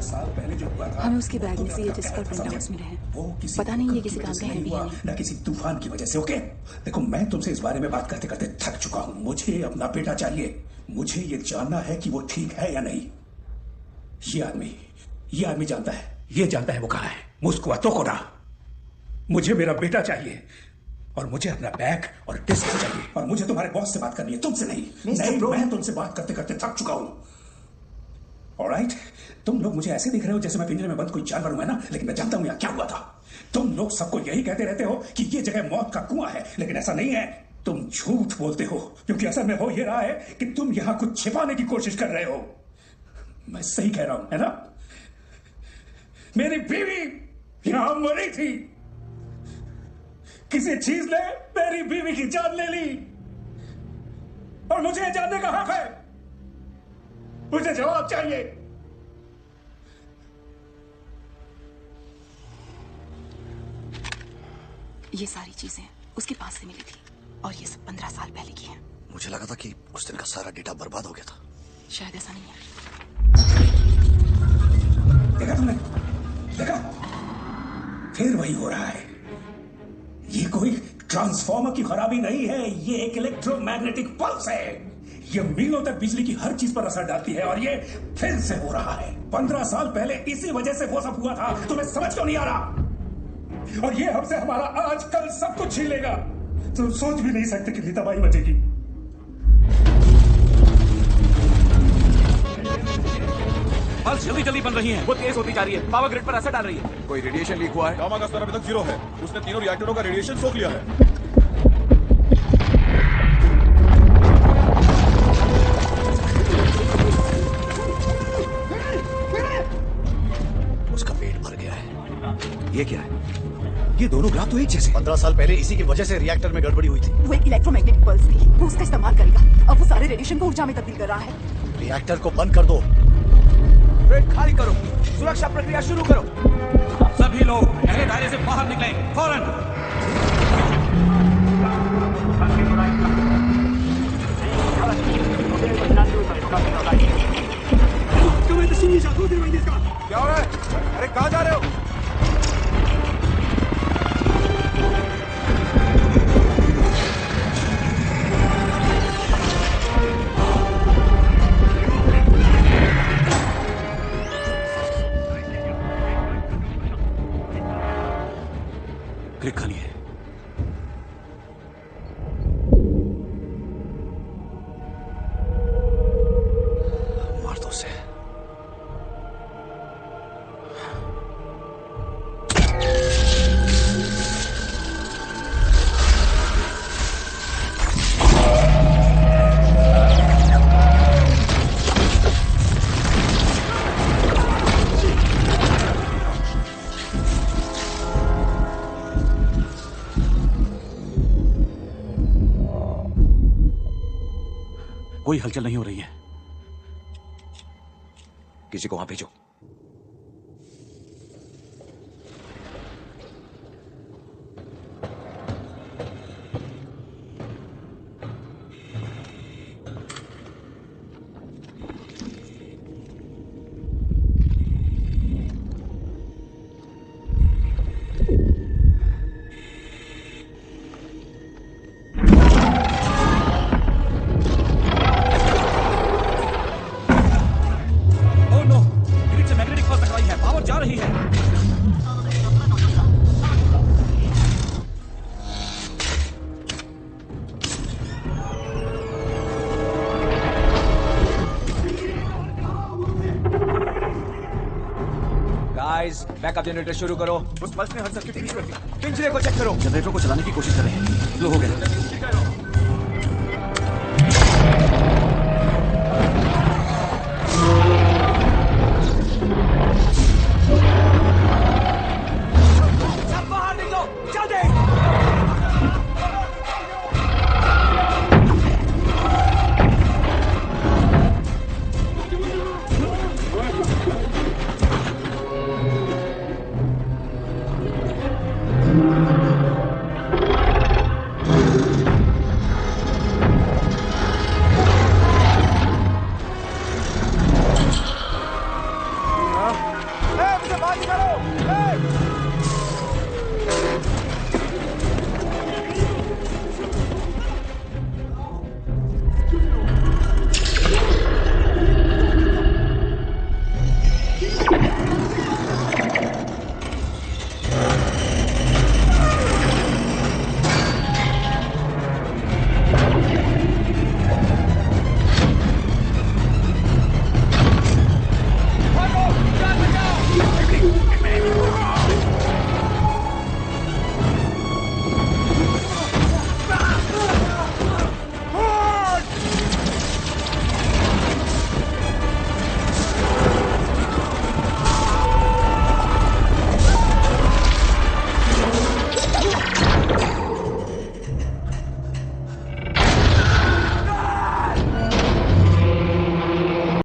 साल पहले जो हुआ था, हमें उसके बैग में से ये डिस्क और प्रिंटआउट्स मिले हैं। पता नहीं ये किसी काम के हैं भी या नहीं। न किसी तूफान की वजह से। ओके देखो, मैं तुमसे इस बारे में बात करते करते थक चुका हूं। मुझे अपना बेटा चाहिए। मुझे ये जानना है कि वो ठीक है या नहीं। ये आदमी जानता है, ये जानता है वो कहां है। मुझको तोकोडा। मुझे मेरा बेटा चाहिए और मुझे अपना बैग और डिस्क चाहिए। और मुझे तुम्हारे बॉस से बात करनी है, तुमसे नहीं। मैं तुमसे बात करते करते थक चुका हूं। ऑलराइट, तुम लोग मुझे ऐसे दिख रहे हो जैसे मैं पिंजरे में बंद कोई जानवर हूं, है ना? लेकिन मैं जानता हूं यहाँ क्या हुआ था। तुम लोग सबको यही कहते रहते हो कि ये जगह मौत का कुआं है, लेकिन ऐसा नहीं है। तुम झूठ बोलते हो, क्योंकि असल में हो ये रहा है कि तुम यहाँ कुछ छिपाने की कोशिश कर रहे हो। मैं सही कह रहा हूं, है ना? मेरी बीवी यहां मरी थी। किसी चीज ने मेरी बीवी की जान ले ली और मुझे जानने का हक है। मुझे जवाब चाहिए। ये सारी चीजें उसके पास से मिली थी और ये सब 15 साल पहले की हैं। मुझे लगा था कि उस दिन का सारा डेटा बर्बाद हो गया था। शायद ऐसा नहीं है। देखा तुमने? देखा? फिर वही हो रहा है। ये कोई ट्रांसफॉर्मर की खराबी नहीं है, ये एक इलेक्ट्रोमैग्नेटिक पल्स है। ये मीलों तक बिजली की हर चीज पर असर डालती है और ये फिर से हो रहा है। 15 साल पहले इसी वजह से वो सब हुआ था। तुम्हें समझ क्यों नहीं आ रहा? और ये हमसे हमारा आज कल सब कुछ छीन लेगा। तुम सोच भी नहीं सकते कितनी तबाही मचेगी। पल्स जल्दी जल्दी बन रही है, वो तेज होती जा रही है, पावर ग्रिड पर असर डाल रही है। कोई रेडिएशन लीक हुआ है? गामा का स्तर अभी तक 0 है। उसने तीनों रिएक्टरों का रेडिएशन सोख लिया है। उसका पेट भर गया है। ये क्या है? ये दोनों ग्राफ तो एक जैसे। 15 साल पहले इसी की वजह से रिएक्टर में गड़बड़ी हुई थी। वो एक इलेक्ट्रोमैग्नेटिक पल्स थी, वो उसका इस्तेमाल करेगा। अब वो सारे रेडिएशन को ऊर्जा में तब्दील कर रहा है। रिएक्टर को बंद कर दो। ब्रेक खाली करो, सुरक्षा प्रक्रिया शुरू करो। सभी लोग पहले दायरे से बाहर निकलें, फौरन। क्या हो रहा है? अरे कहाँ जा रहे हो? क्लिक खाली है। मार दो उसे। कोई हलचल नहीं हो रही है। किसी को वहां भेजो। बैकअप जनरेटर शुरू करो। उस पल्स ने हर सर्किट ठीक कर दी। पिंजरे को चेक करो। जनरेटर को चलाने की कोशिश कर रहे हैं। स्लो हो गया।